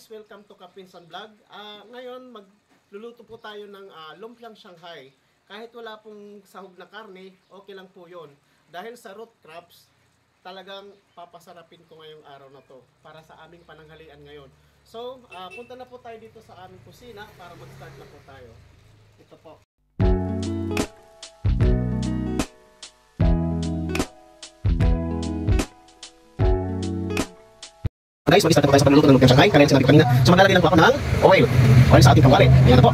guys, welcome to Kapinsan Vlog. Ngayon magluluto po tayo ng lumpiang Shanghai. Kahit wala pong sahog na karne, okay lang po yun. Dahil sa root crops, talagang papasarapin ko ngayong araw na to para sa aming pananghalian ngayon. So, punta na po tayo dito sa aming kusina para mag-start na po tayo. Ito po. Guys, mag-start na po tayo sa pagluluto ng lumpiang Shanghai. Kaya sinabi ko kanina. So, maglalagay lang po ako ng oil sa ating kawali. Ayan na po.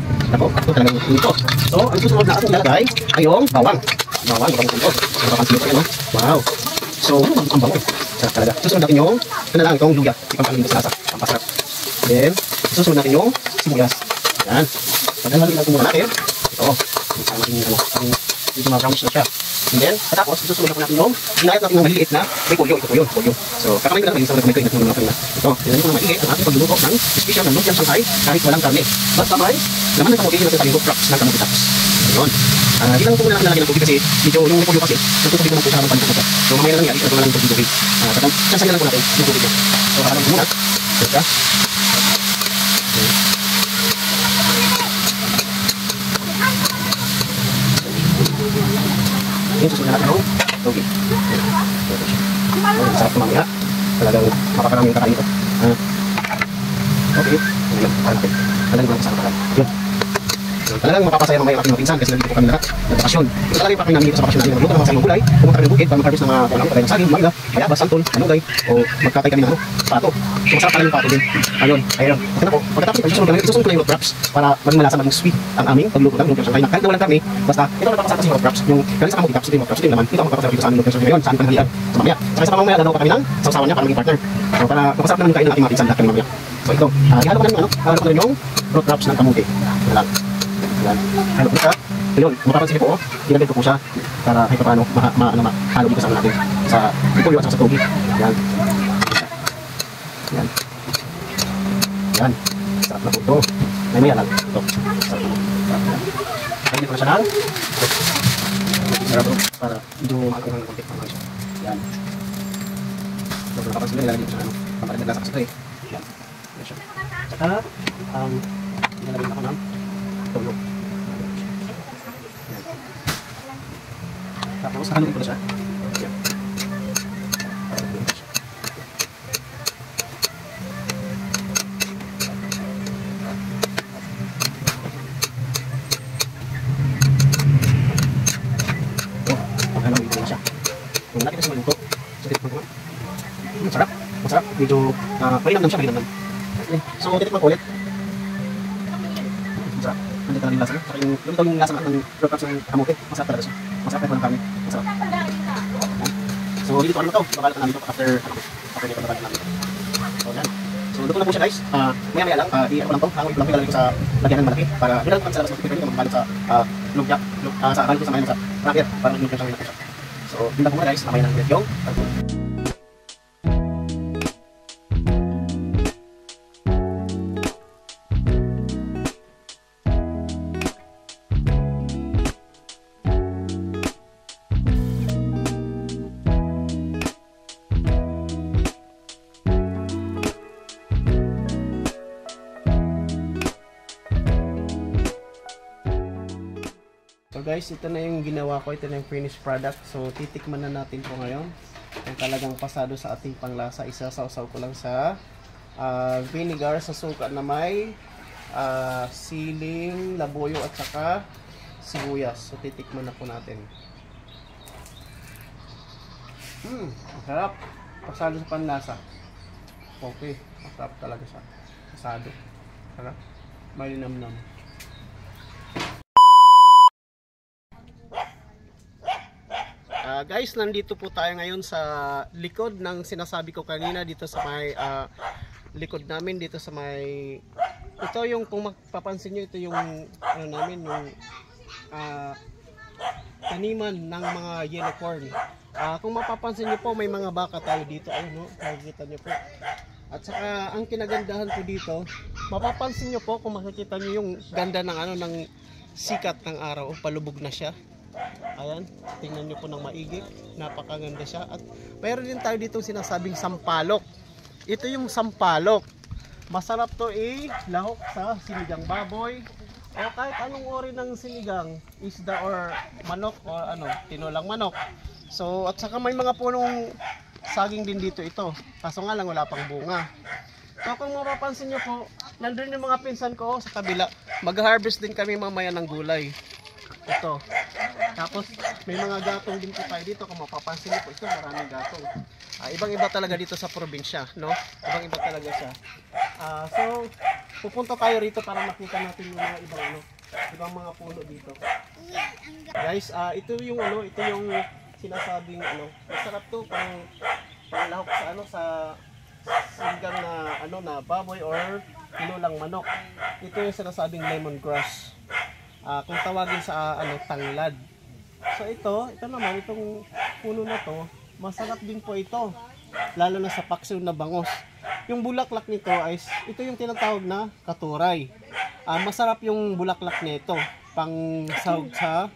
Ito talagang ito. So, ang susunod na ating ilalagay ay yung bawang. Bawang ito. Napapansin ko yan, no? Wow. So, ang bawang. Sarap talaga. Susunod natin yung, ito lang, itong luya. Ipang-alin sa lasa. Pampasarap. Then, susunod natin yung sibuyas. Ayan. Paglalagay lang muna natin. Ito. Medyo ma-brownish na siya. And then, tapos, susunod na po natin yung ginayat natin ng maliliit na repolyo. Ito po yun, repolyo. So, kakamayin ko lang sa may kainat natin na. Ito, ginayat ko na maliliit ang ating pagluluto ng special ng lumpiang Shanghai kahit walang karne. Basta may laman ng kamuti natin sa root crops ng kamuti tapos. Ayun. Hindi lang po muna natin lalagyan ng tubig kasi medyo yung repolyo kasi nagtutubig naman po sa habang panututo. So, mamaya na lang yan, ito na lang yung tubig. Sasayan lang po natin yung tubig niya. So, kakalang muna. So, siya. Yung susunod natin yung tubig. Sarap mamaya. Talagang mapakarami yung kakain ito. Okay. Talagang lang sa kakain. Yun. Talagang mapapasaya mamaya ang ating mga pinsan kasi nandito po kami lahat. Nagbakasyon. Ito talaga yung pakin namin dito sa bakasyon natin. Magluto ng mga sayang gulay. Pumunta kami ng bukid para mag-harvest ng mga kagay ng saging, mangga, bayabas, santol, manugay, o magkakay kami ng pato. So masarap pala yung pato din. Ayun. Ayun. Kasi na po. Pagkatapos ito, susunod ko lang yung root crops para maging malasa, maging sweet ang aming pagluto ng lumpiang Shanghai. Kahit na walang karne, basta ito ang napapasarap kasi yung root crops. Yung galing sa kamuti crops, ito yung root crops. Ito yung laman. Ito ang magpapasarap dito sa aming lumpiang Shanghai ngayon. Saan panghalian? Sa mamaya. Saka sa mamaya, lalaw pa kami ng sausawan niya para maging partner. So para mapasarap naman yung kain ng ating mga pinsan lahat kami mamaya. So ito, ihalo ko na yung root crops ng kamuti. Yan. Halo ko siya. Ayun, mapapansin niyo po, ginagay ko po siya para kahit paano mahalo dito sa natin sa repolyo at sa tubig. Yan. Yan. Yan. Sarap na po ito. May lang. Ito. Sarap na. Kaya ko na siya lang. Sarap po para medyo maakong ng konti pang siya. Yan. So, kung napapansin niyo, nilalagay ko siya pampalit na lasa kasi ito eh. Yan. Yan siya. Saka, nilalagay ako ng tulog. Tapos, haluin ko na siya. Ayan. Haluin ko na siya. Kung nakita sa maluto, titikman ko na. Masarap. Masarap. Medyo, malinam siya, malinam. So, titikman ko ulit. Masarap. Hindi talaga yung lasa niya. Saka yung lasa ng root crops ng kamote. Masarap talaga siya. Masarap na kami. Masarap. So, dito ano na ito? Bakalat na namin ito after nito bakalat namin ito. So, yan. So, luto na po siya guys. Maya-maya lang. I-ano ko lang ito. Hangoy ko lang ilalagay ko sa lagyan ng malaki. Para yun lang sa labas ng pipin ko magbalit sa lumpia. Sa balit ko sa ngayon sa bracket. Para mag-lumpia siya ngayon na siya. So, yun lang po muna guys. Namay ng yung So guys, ito na yung ginawa ko, ito na yung finished product. So titikman na natin po ngayon. Kung talagang pasado sa ating panglasa, isasawsaw ko lang sa vinegar sa suka na may siling, labuyo at saka sibuyas. So titikman na po natin. Masarap. Pasado sa panlasa. Okay, masarap talaga siya. Pasado. Sarap. May linamnam. Guys, nandito po tayo ngayon sa likod ng sinasabi ko kanina dito sa may likod namin dito sa may ito yung kung mapapansin nyo ito yung ano namin yung taniman ng mga yellow corn. Kung mapapansin nyo po may mga baka tayo dito ayun no, makikita nyo po. At saka ang kinagandahan po dito, mapapansin nyo po kung makikita nyo yung ganda ng ano ng sikat ng araw, palubog na siya. Ayan, tingnan nyo po ng maigi. Napakaganda siya. At mayroon din tayo dito sinasabing sampalok. Ito yung sampalok. Masarap to lahok sa sinigang baboy o kahit anong uri ng sinigang, isda or manok o tinulang manok. So at saka may mga punong saging din dito ito. Kaso nga lang wala pang bunga. So kung mapapansin nyo po, nandun yung mga pinsan ko sa kabila. Mag-harvest din kami mamaya ng gulay. Ito. Tapos may mga gatong din po tayo dito. Kung mapapansin nyo po, ito maraming gatong. Ibang-iba talaga dito sa probinsya, no? Ibang-iba talaga siya. So, pupunta tayo rito para makita natin yung mga ibang mga puno dito. Guys, ito yung sinasabing masarap to pang lahok sa sinigang na baboy or tinulang manok. Ito yung sinasabing lemongrass. Kung tawagin sa tanglad. So ito naman, itong puno na to, masarap din po ito. Lalo na sa paksiw na bangos. Yung bulaklak nito ay ito yung tinatawag na katuray. Masarap yung bulaklak nito pang sahog sa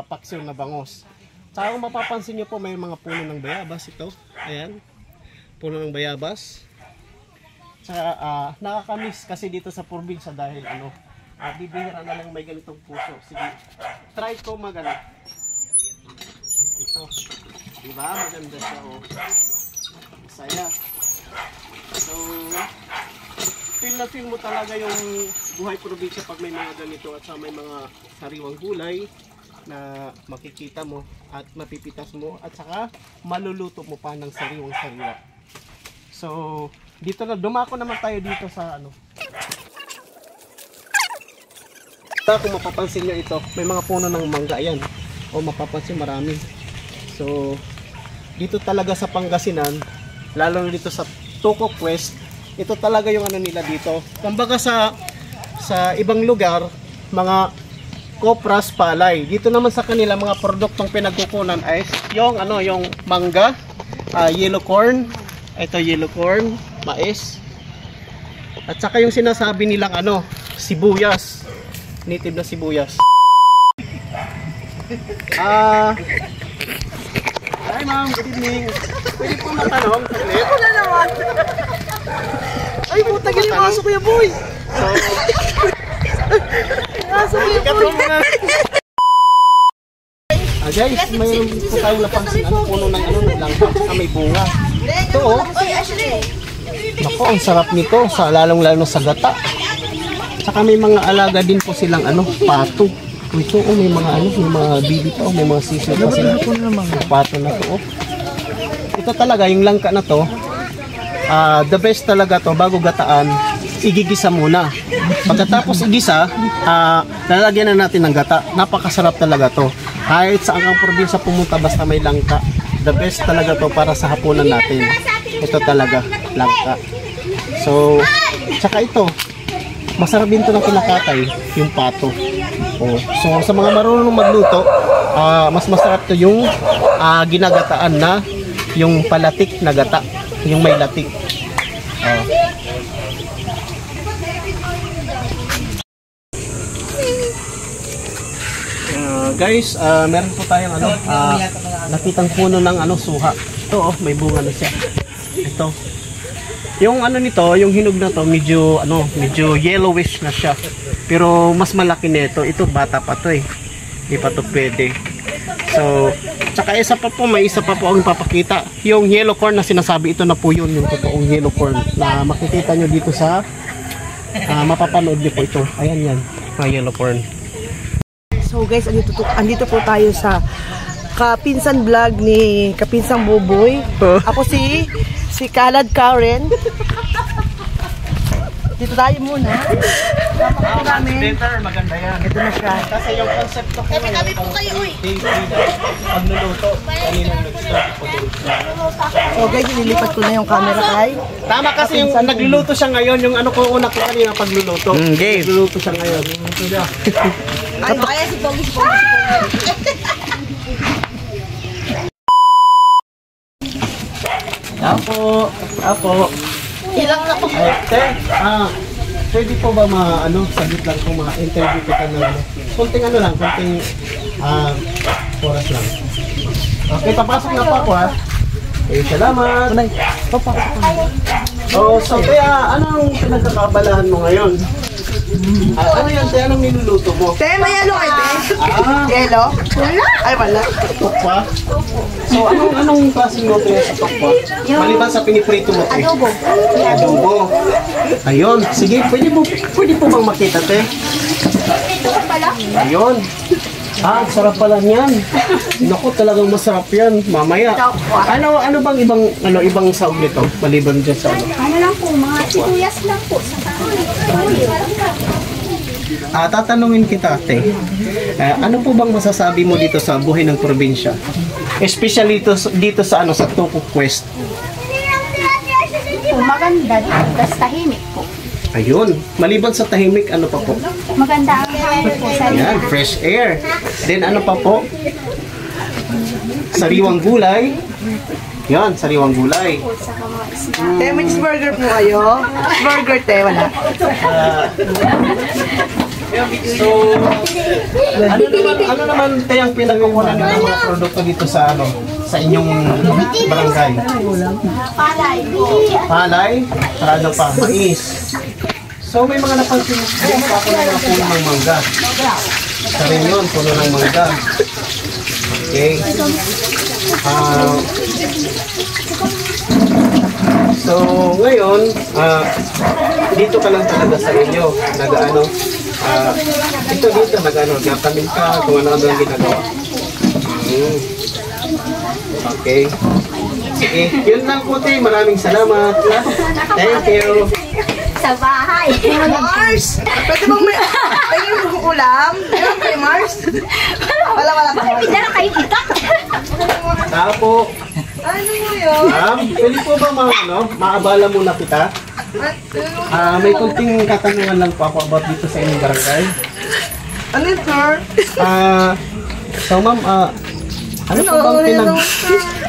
paksiw na bangos. Saka kung mapapansin nyo po, may mga puno ng bayabas ito. Ayan, puno ng bayabas. Saka nakakamiss kasi dito sa probinsya dahil bibihira na lang may ganitong puso. Sige, try ko ito. Diba? Maganda siya, masaya. So, feel na feel mo talaga yung buhay probinsya pag may mga ganito at sa may mga sariwang gulay na makikita mo at mapipitas mo at saka maluluto mo pa ng sariwang sariwa. So, dito na dumako naman tayo dito sa Kung mapapansin nyo ito, may mga puno ng mangga yan. O mapapansin marami. So, dito talaga sa Pangasinan, lalo dito sa Tukok West, ito talaga yung nila dito. Kumbaga sa ibang lugar, mga kopras, palay. Dito naman sa kanila, mga produktong pinagkukunan ay yung mangga, yellow corn, ito yellow corn, mais, at saka yung sinasabi nilang sibuyas, native na sibuyas. Hi ma'am, good evening. Pwede po matanong? Ako na naman. Ay, putang ina yung aso ko ya boy. Aso ko ya boy. Guys, mayroon po tayong napansin puno ng langka at may bunga. Ito Nako, ang sarap nito, lalong-lalo sa gata. Saka may mga alaga din po silang pato. Ito may mga may mga bibi pa, may mga sisyo pa sila. Pato na to. Ito talaga yung langka na to. The best talaga to bago gataan, igigisa muna. Pagkatapos igisa, lalagyan na natin ng gata. Napakasarap talaga to. Kahit saan kang probinsya pumunta basta may langka, the best talaga to para sa hapunan natin. Ito talaga, langka. So, tsaka ito, masarap din to ng kinakatay, yung pato. So, sa mga marunong magluto, mas masarap to yung ginagataan na yung palatik na gata, yung may latik. Guys, meron po tayong nakitang puno ng suha. Ito may bunga na siya. Ito. Yung nito, yung hinog na to, medyo yellowish na siya. Pero mas malaki nito. Ito bata pa to Hindi pa to pwede. So, tsaka may isa pa po ang ipapakita. Yung yellow corn na sinasabi, ito na po yun, yung totoong yellow corn na makikita nyo dito sa mapapanood nyo po ito. Ayan yan, mga yellow corn. So guys, andito po tayo sa Kapinsan vlog ni Kapinsang Buboy. Ako si Kalad Karen. Dito tayo muna. Better, maganda yan. Ito na siya. Kasi yung concept ko Kami po kayo, uy. pagluluto. Kaninang nag-start po doon. So guys, nililipat ko na yung camera kay. Tama kasi yung nagluluto siya ngayon, yung ko una ko kanina pagluluto. Nagluluto siya ngayon. Ay, kaya si Pogi. Apo. Ilang na po. Pwede po ba saglit lang kung ma-interview kita na konting konting oras lang. Okay, papasok na po ako Okay, salamat. Tunay. Papa. Oh, so kaya anong pinagkakabalahan mo ngayon? Ano yan? Te, anong niluluto mo? Te, may yelo kayo, te? Yelo? Wala. Ay, wala. Tokwa? So anong klaseng luto yan sa tokwa? Maliban sa piniprito mo, te? Adobo. Adobo. Ayun. Sige, pwede po bang makita, te? Ito ka pala. Ayun. Ah, sarap pala niyan. Naku, talagang masarap yan. Mamaya. Ano bang ibang saog nito? Maliban dyan sa ano? Ano lang po, mga sibuyas lang po. Tatanungin kita, ate. Ano po bang masasabi mo dito sa buhay ng probinsya? Especially dito sa sa Tuco Quest. Maganda, tas tahimik po. Ayun. Maliban sa tahimik, ano pa po? Maganda ang hangin po sa Ayan, fresh air. Then ano pa po? Sariwang gulay. Yan, sariwang gulay. saka mga isda. Te, may cheeseburger po kayo? Burger, te, wala. So, ano naman kayang pinagkukunan ng mga produkto dito sa sa inyong barangay? Palay. Palay, ano pa, mais. So, may mga napansin po ako na puno ng mangga. Isa rin yun, puno ng mangga. Okay. So, ngayon, dito ka lang talaga sa inyo. Dito, nagtanim ka, kung ano-ano ang ginagawa. Okay. Sige, yun lang po, te. Maraming salamat. Thank you. Sa bahay. Mars! Pwede bang may ulam? Meron kay Mars? Wala pa. Hindi na kayo kita. Tapo. Ano mo yun? Pwede po ba maabala muna kita? May kunting katanungan lang po ako about dito sa inyong barangay. Ano yun, sir? So ma'am,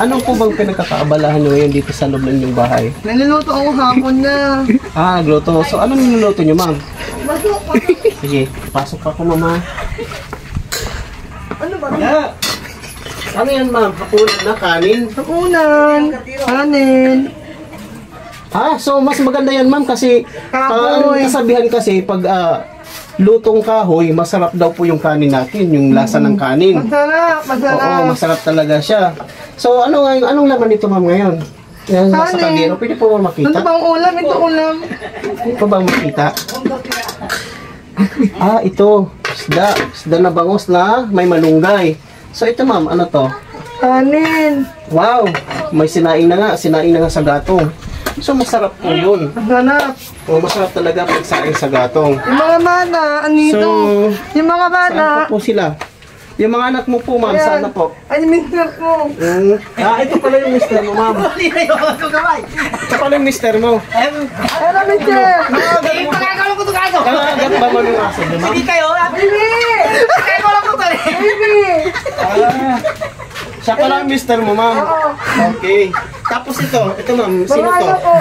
ano po bang pinagkakaabalahan nyo ngayon dito sa loob ng inyong bahay? Naluluto ako hapon na. Gluto. So ano niluluto nyo, ma'am? Sige, pasok pa ako, mama. Ano ba? Yeah. Ano yan, ma'am? Hapunan na kanin? Hapunan. Kanin. So mas maganda yan, ma'am, kasi kasabihan kasi pag lutong kahoy, masarap daw po yung kanin natin, yung lasa ng kanin. Masarap. Oo, masarap talaga siya. So anong laman nito, ma'am, ngayon? Yan, nasa kaldero. Pwede po ba makita? Ito bang ulam? Ito ulam. Pwede po ba makita? Ito. Isda na bangus na may malunggay. So ito, ma'am, ano to? Kanin. Wow! May sinaing na nga sa gatong. So masarap po yun. Masarap. Masarap talaga pag saing sa gatong. Yung mga bata, ano ito? Yung mga bata. Saan po sila? Yung mga anak mo po, ma'am, Ayan. sana po? Ay, mister ko. Ito pala yung mister mo, ma'am. Ito pala yung mister mo. Ano, mister? Kalagat ba mo yung aso niyo, ma'am? Baby! Baby! Siya pala yung mister mo, ma'am. Okay. Tapos ito, ma'am, sino to? Ano ko?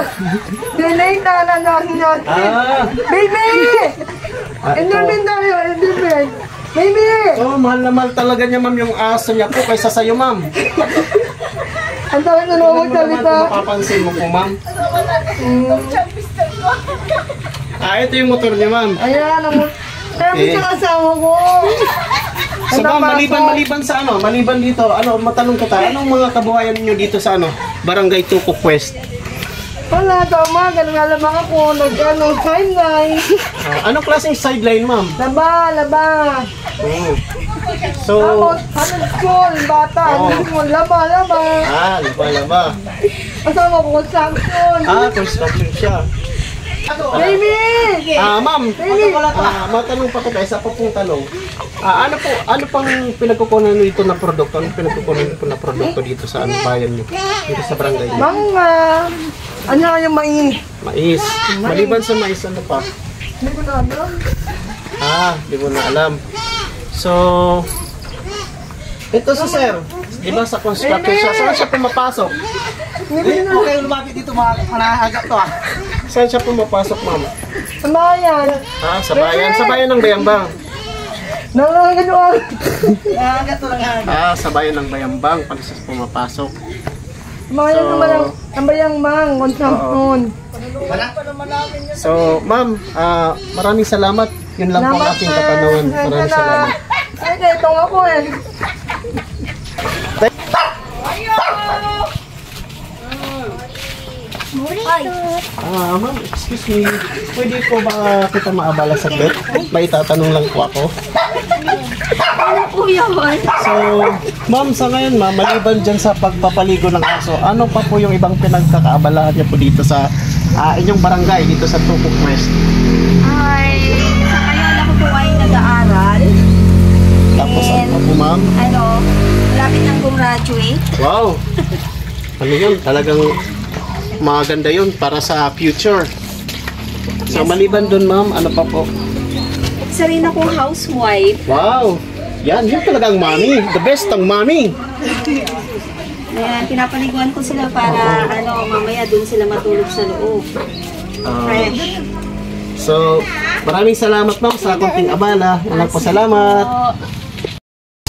Dinata na natin natin. Baby! Enderman tayo, Enderman. Baby! So, mahal na mahal talaga niya, ma'am, yung aso niya po kaysa sa'yo, ma'am. Ang tawag na naman Kung salita. mapapansin mo po, ma'am. Ito yung motor niya, ma'am. Ayan, kaya mo sa asawa ko. So, ma'am, maliban sa maliban dito, matanong kita, anong mga kabuhayan niyo dito sa Barangay Tuco Quest? Wala, tama. Ganun nga lamang ako. Sideline. Anong klaseng sideline, ma'am? Laba. So, Tapos, school, bata. Laba. laba. Kasama ko, construction. Construction siya. Baby! Ma'am, matanong pa kita, isa pa pong tanong. Ano pang pinagkukunan nito na produkto? Anong pinagkukunan nito na produkto dito sa bayan niyo? Dito sa barangay niyo? Mangga. Ano nga yung mais? Mais. Maliban sa mais, ano pa? Hindi ko na alam. Di mo na alam. So, ito si sir. Di ba sa construction siya? Saan siya pumapasok? Okay, lumapit dito mga agap to Saan siya pumapasok, ma'am? Sa bayan. Sa bayan. Sa bayan ng Bayambang. Nakakagaluan. agap to lang Sa bayan ng Bayambang. Pag siya pumapasok. Mga yan naman yung mang, konsamon. So, ma'am, maraming salamat. Yun lang po ang aking katanungan. Maraming salamat. Ay, ito nga po eh. Ma'am, excuse me. Pwede po ba kita maabala sa bed? May itatanong lang po ako. Ano po yun? So, ma'am, sa ngayon, ma'am, maliban dyan sa pagpapaligo ng aso, ano pa po yung ibang pinagkakaabalahan niya po dito sa inyong barangay, dito sa Tukok West? Ay, sa ngayon ako po ay nag-aaral. Tapos ano pa po, ma'am? Ano, malapit nang gumraduate. Wow! Ano yun? Talagang maganda yun para sa future. So, maliban dun, ma'am, ano pa po? Isa rin akong housewife. Wow! Yan, yun talagang mami. The best ang mami. Ayan, pinapaliguan ko sila para mamaya dun sila matulog sa loob. Fresh. So, maraming salamat, ma'am, sa konting abala. Walang pasalamat.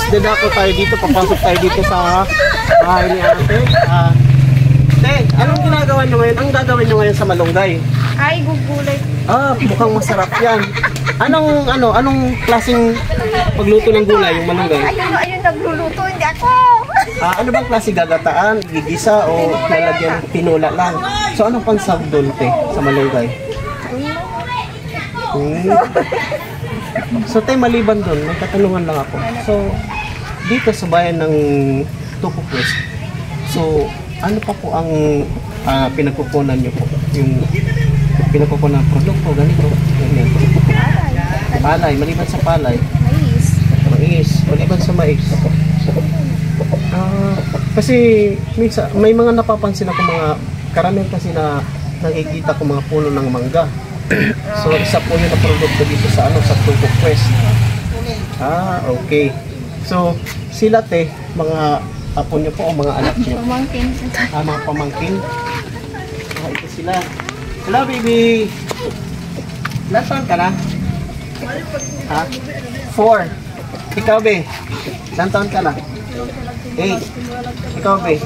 Dadako tayo dito, papasok tayo dito sa bahay ni ate. Te, anong ginagawa nyo ngayon? Ang gagawin nyo ngayon sa malunggay? Ay, gugulay. Mukhang masarap yan. Anong klaseng pagluto ng gulay, yung malunggay? Ayun, nagluluto, hindi ako. Ano bang klase gagataan? Gigisa o lalagyan tinula lang? So, anong pansab doon, te, sa malunggay? So, te, maliban doon, may katanungan lang ako. So, dito sa bayan ng Tukok West, so, ano pa po ang pinagkukunan nyo po? Yung pinagkukunan ng produkto, ganito, ganyan. Palay, maliban sa palay. Mais, maliban sa mais. Kasi may mga napapansin ako karamihan kasi na nakikita ko mga puno ng mangga. So isa po yun na produkto dito sa Tukok West. Okay. So sila te, mga apo niyo po o mga anak niyo? Pamangkin. Mga pamangkin. Ito sila. Hello baby. Ilan taon ka na? 4. Ikaw be? Ilan taon ka na? 8. Ikaw be?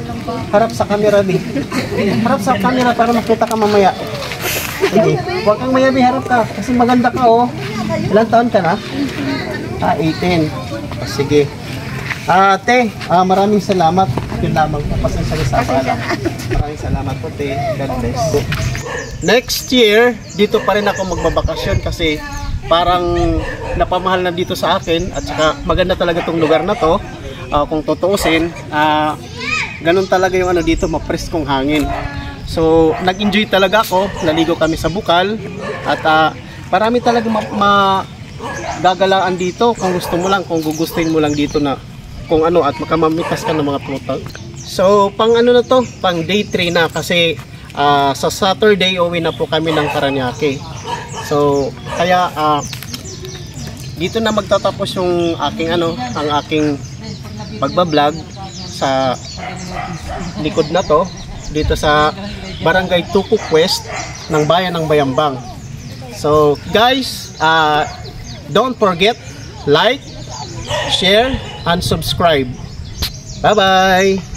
Harap sa camera be. Harap sa camera para makita ka mamaya. Sige. Huwag kang mayabi, harap ka. Kasi maganda ka oh. Ilan taon ka na? 18. Sige. Te, maraming salamat. Yun lamang po. Pasensya sa pala. Maraming salamat po, te. God bless. Next year, dito pa rin ako magbabakasyon kasi parang napamahal na dito sa akin at saka maganda talaga tong lugar na to. Kung tutuusin, ganun talaga yung dito, mapreskong hangin. So, nag-enjoy talaga ako. Naligo kami sa bukal at marami talaga gagalaan dito kung gusto mo lang, kung gugustuhin mo lang dito na kung at makamamitas ka ng mga prutas. So, pang na to, pang day 3 na kasi sa Saturday uwi na po kami ng Paranaque. So, kaya dito na magtatapos yung aking ang aking pagbablog sa likod na to dito sa Barangay Tukok West ng bayan ng Bayambang. So, guys, don't forget like, share, and subscribe. Bye-bye!